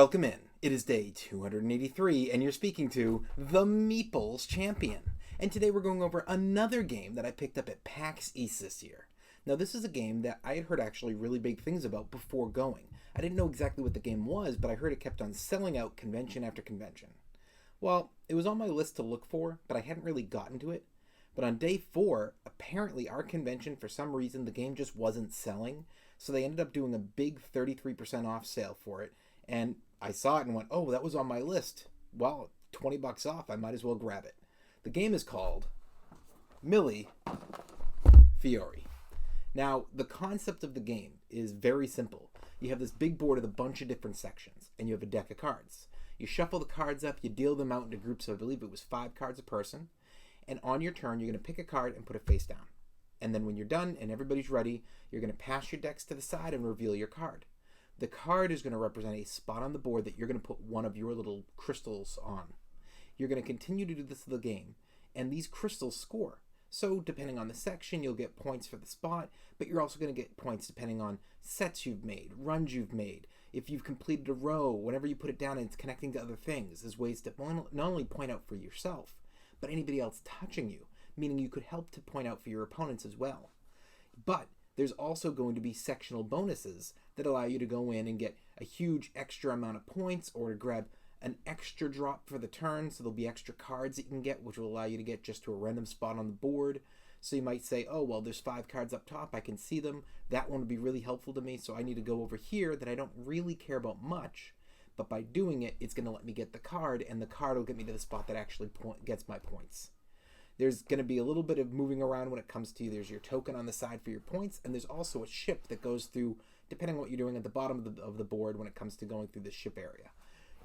Welcome in. It is day 283, and you're speaking to the Meeple's Champion. And today we're going over another game that I picked up at PAX East this year. Now, this is a game that I had heard actually really big things about before going. I didn't know exactly what the game was, but I heard it kept on selling out convention after convention. Well, it was on my list to look for, but I hadn't really gotten to it. But on day 4, apparently our convention, for some reason, the game just wasn't selling, so they ended up doing a big 33% off sale for it. And I saw it and went, oh, that was on my list. Well, 20 bucks off, I might as well grab it. The game is called Mille Fiori. Now, the concept of the game is very simple. You have this big board with a bunch of different sections, and you have a deck of cards. You shuffle the cards up, you deal them out into groups of, I believe it was 5 cards a person, and on your turn, you're going to pick a card and put it face down. And then when you're done and everybody's ready, you're going to pass your decks to the side and reveal your card. The card is going to represent a spot on the board that you're going to put one of your little crystals on. You're going to continue to do this in the game, and these crystals score. So depending on the section, you'll get points for the spot, but you're also going to get points depending on sets you've made, runs you've made. If you've completed a row, whenever you put it down and it's connecting to other things, is ways to not only point out for yourself, but anybody else touching you, meaning you could help to point out for your opponents as well. But there's also going to be sectional bonuses that allow you to go in and get a huge extra amount of points, or to grab an extra drop for the turn, so there'll be extra cards that you can get, which will allow you to get just to a random spot on the board. So you might say, oh, well, there's 5 cards up top, I can see them, that one would be really helpful to me, so I need to go over here that I don't really care about much, but by doing it, it's going to let me get the card, and the card will get me to the spot that actually gets my points. There's going to be a little bit of moving around when it comes to, there's your token on the side for your points, and there's also a ship that goes through, depending on what you're doing at the bottom of the board when it comes to going through the ship area.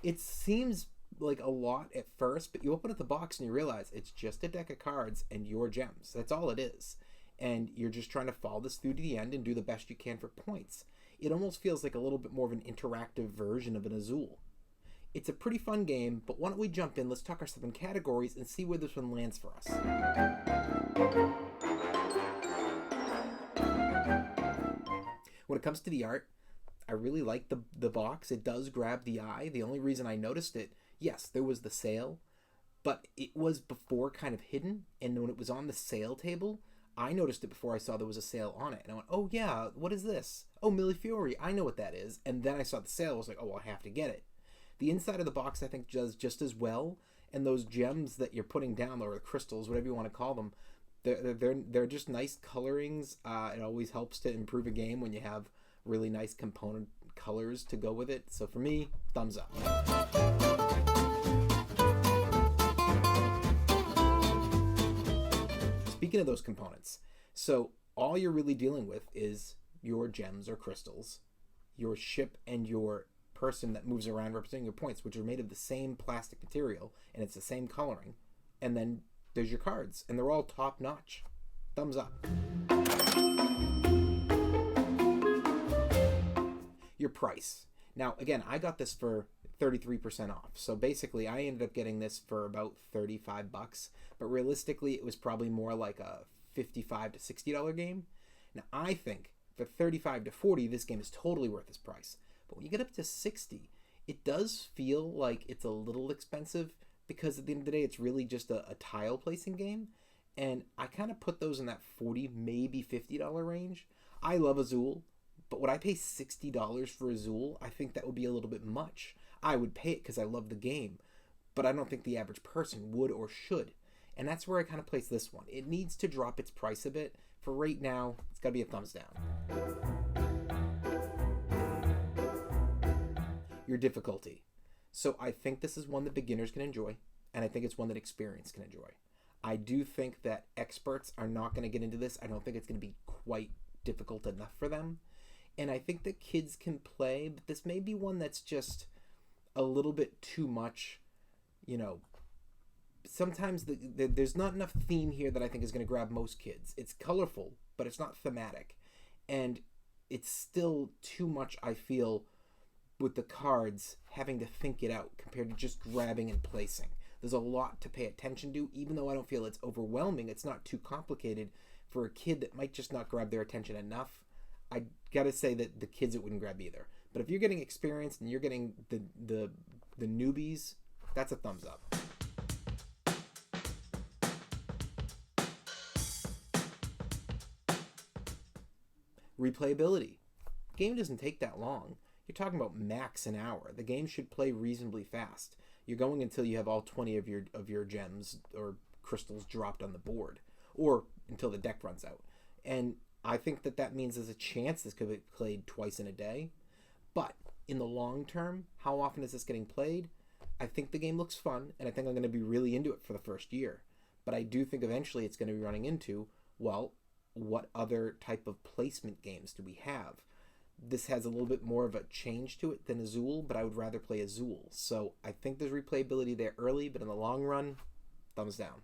It seems like a lot at first, but you open up the box and you realize it's just a deck of cards and your gems. That's all it is. And you're just trying to follow this through to the end and do the best you can for points. It almost feels like a little bit more of an interactive version of an Azul. It's a pretty fun game, but why don't we jump in, let's talk our 7 categories and see where this one lands for us. When it comes to the art, I really like the box. It does grab the eye. The only reason I noticed it, yes, there was the sale, but it was before kind of hidden, and when it was on the sale table, I noticed it before I saw there was a sale on it, and I went, oh yeah, what is this? Oh, Mille Fiori, I know what that is, and then I saw the sale, I was like, oh, well, I have to get it. The inside of the box, I think, does just as well, and those gems that you're putting down, or the crystals, whatever you want to call them, they're just nice colorings. It always helps to improve a game when you have really nice component colors to go with it. So for me, thumbs up. Speaking of those components, so all you're really dealing with is your gems or crystals, your ship, and your person that moves around representing your points, which are made of the same plastic material and it's the same coloring. And then there's your cards, and they're all top notch. Thumbs up. Your price. Now, again, I got this for 33% off. So basically, I ended up getting this for about 35 bucks, but realistically, it was probably more like a $55 to $60 game. Now, I think for 35 to 40, this game is totally worth its price. But when you get up to 60, it does feel like it's a little expensive, because at the end of the day, it's really just a tile placing game. And I kind of put those in that $40, maybe $50 range. I love Azul, but would I pay $60 for Azul? I think that would be a little bit much. I would pay it because I love the game, but I don't think the average person would or should. And that's where I kind of place this one. It needs to drop its price a bit. For right now, it's got to be a thumbs down. Your difficulty. So I think this is one that beginners can enjoy, and I think it's one that experience can enjoy. I do think that experts are not going to get into this. I don't think it's going to be quite difficult enough for them. And I think that kids can play, but this may be one that's just a little bit too much. You know, sometimes there's not enough theme here that I think is going to grab most kids. It's colorful, but it's not thematic. And it's still too much, I feel, with the cards having to think it out compared to just grabbing and placing. There's a lot to pay attention to. Even though I don't feel it's overwhelming, it's not too complicated for a kid that might just not grab their attention enough. I gotta say that the kids it wouldn't grab either. But if you're getting experienced and you're getting the newbies, that's a thumbs up. Replayability. Game doesn't take that long. You're talking about max an hour. The game should play reasonably fast. You're going until you have all 20 of your gems or crystals dropped on the board, or until the deck runs out. And I think that means there's a chance this could be played twice in a day. But in the long term, how often is this getting played? I think the game looks fun, and I think I'm going to be really into it for the first year. But I do think eventually it's going to be running into, well, what other type of placement games do we have? This has a little bit more of a change to it than Azul, but I would rather play Azul. So I think there's replayability there early, but in the long run, thumbs down.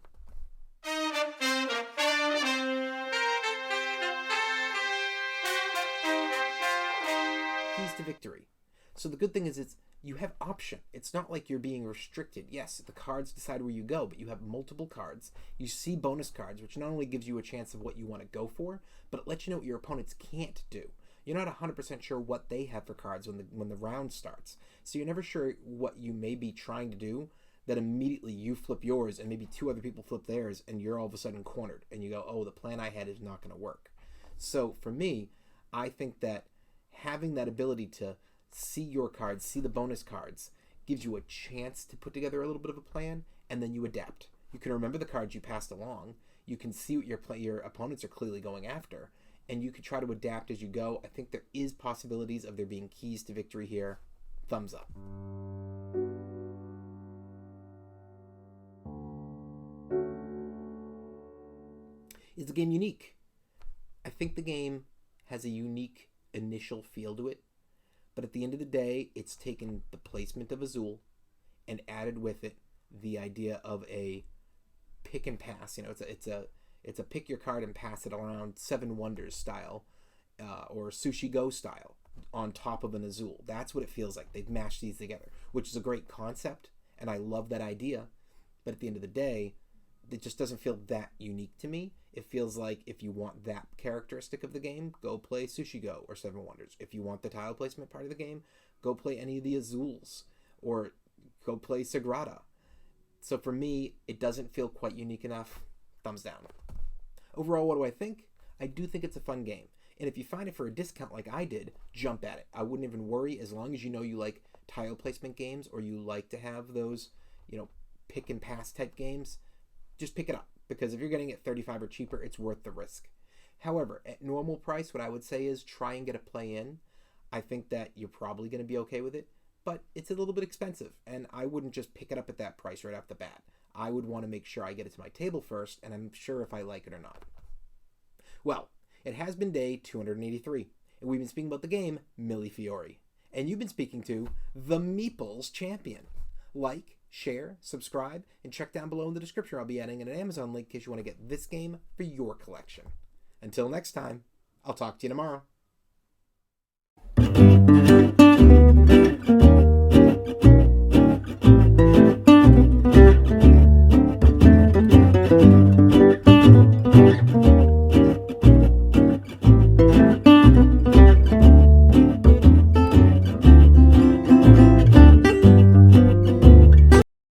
Keys to victory. So the good thing is you have option. It's not like you're being restricted. Yes, the cards decide where you go, but you have multiple cards. You see bonus cards, which not only gives you a chance of what you want to go for, but it lets you know what your opponents can't do. You're not 100% sure what they have for cards when the round starts. So you're never sure what you may be trying to do, that immediately you flip yours and maybe two other people flip theirs and you're all of a sudden cornered and you go, oh, the plan I had is not going to work. So for me, I think that having that ability to see your cards, see the bonus cards, gives you a chance to put together a little bit of a plan, and then you adapt. You can remember the cards you passed along. You can see what your opponents are clearly going after, and you can try to adapt as you go. I think there is possibilities of there being keys to victory here. Thumbs up. Is the game unique? I think the game has a unique initial feel to it, but at the end of the day, it's taken the placement of Azul and added with it the idea of a pick and pass. It's a pick your card and pass it around Seven Wonders style, or Sushi Go style, on top of an Azul. That's what it feels like. They've mashed these together, which is a great concept, and I love that idea. But at the end of the day, it just doesn't feel that unique to me. It feels like if you want that characteristic of the game, go play Sushi Go or Seven Wonders. If you want the tile placement part of the game, go play any of the Azuls or go play Sagrada. So for me, it doesn't feel quite unique enough. Thumbs down. Overall, what do I think? I do think it's a fun game. And if you find it for a discount like I did, jump at it. I wouldn't even worry, as long as you know you like tile placement games or you like to have those, pick and pass type games. Just pick it up, because if you're getting it $35 or cheaper, it's worth the risk. However, at normal price, what I would say is try and get a play in. I think that you're probably going to be okay with it, but it's a little bit expensive, and I wouldn't just pick it up at that price right off the bat. I would want to make sure I get it to my table first, and I'm sure if I like it or not. Well, it has been day 283, and we've been speaking about the game Mille Fiori, and you've been speaking to the Meeple's champion. Like, share, subscribe, and check down below in the description. I'll be adding an Amazon link in case you want to get this game for your collection. Until next time, I'll talk to you tomorrow.